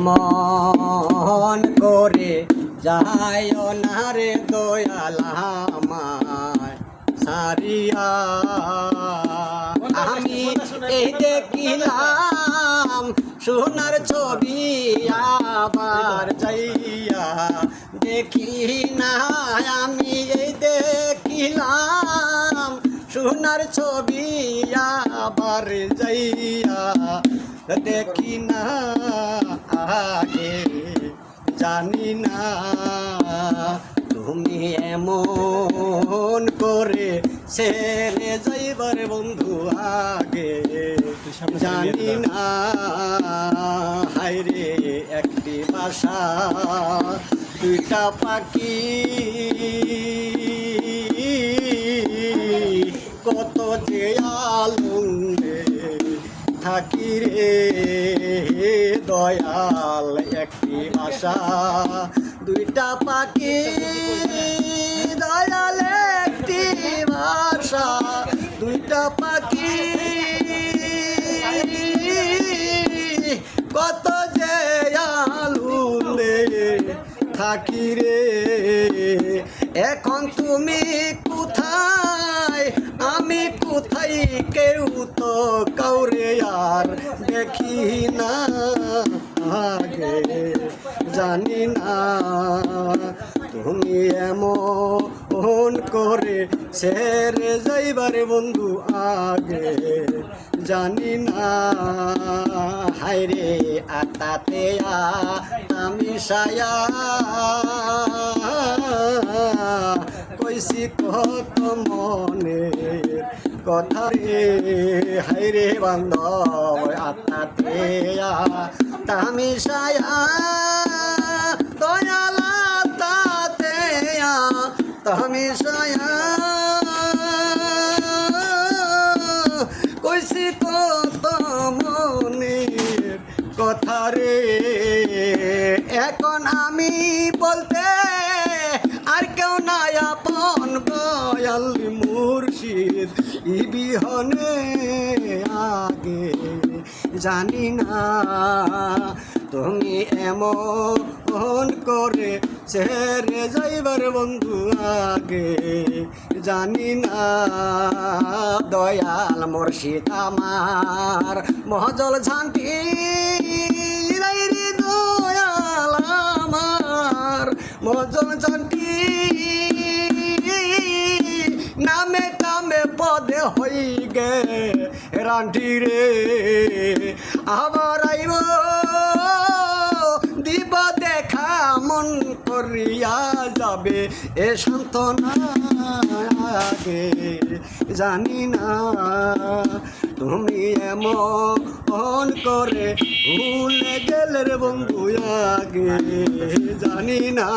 মন করে যায় না রে দয়াল আমায় সারিয়া। আমি এই দেখিলাম সোনার ছবি আবার যাইয়া দেখি না। আমি এই দেখিলাম সোনার ছবি আবার যাইয়া দেখি না। আগে জানি না তুমি এমন করে ছেড়ে যাইবার বন্ধু আগে জানি না। হায়রে একটি বাসা দুইটা পাখি কত যে আনন্দে থাকি রে দয়াল। একটি আশা দুইটা পাখি দয়াল, একটি আশা দুইটা পাখি কত যে আনন্দে থাকি রে। এখন তুমি কোথায় আমি কোথায় কেউ তো কাউরে আর দেখি না। আগে জানি না তুমি এমন করে ছেড়ে যাইবারে বন্ধু আগে জানি না। হায়রে আতাতে আমি সায়া কইছি কত মনের কথা রে। হায়রে বান্ধব আতাতে আমি সায়া দয়াল আতাতে আমি সায়া কইছি কত মনের কথা রে। এখন আমি বলতে আর কেউ নাই আপন দয়াল মুর্শিদ বিহনে আগে জানি না তুমি এমন করে ছেড়ে যাইবার বন্ধু আগে জানি না। দয়াল মুর্শিদ আমার মহজল ঝান্টি রে দয়াল আমার মহজল ঝান্টি নামে কামে পদে হই গে রান্টি রে। আবার আইব দিব দেখা মন করিয়া যাবে এ সান্ত্বনা আগে জানি না তুমি এমন করে ভুলে গেলে রে বন্ধু আগে জানি না।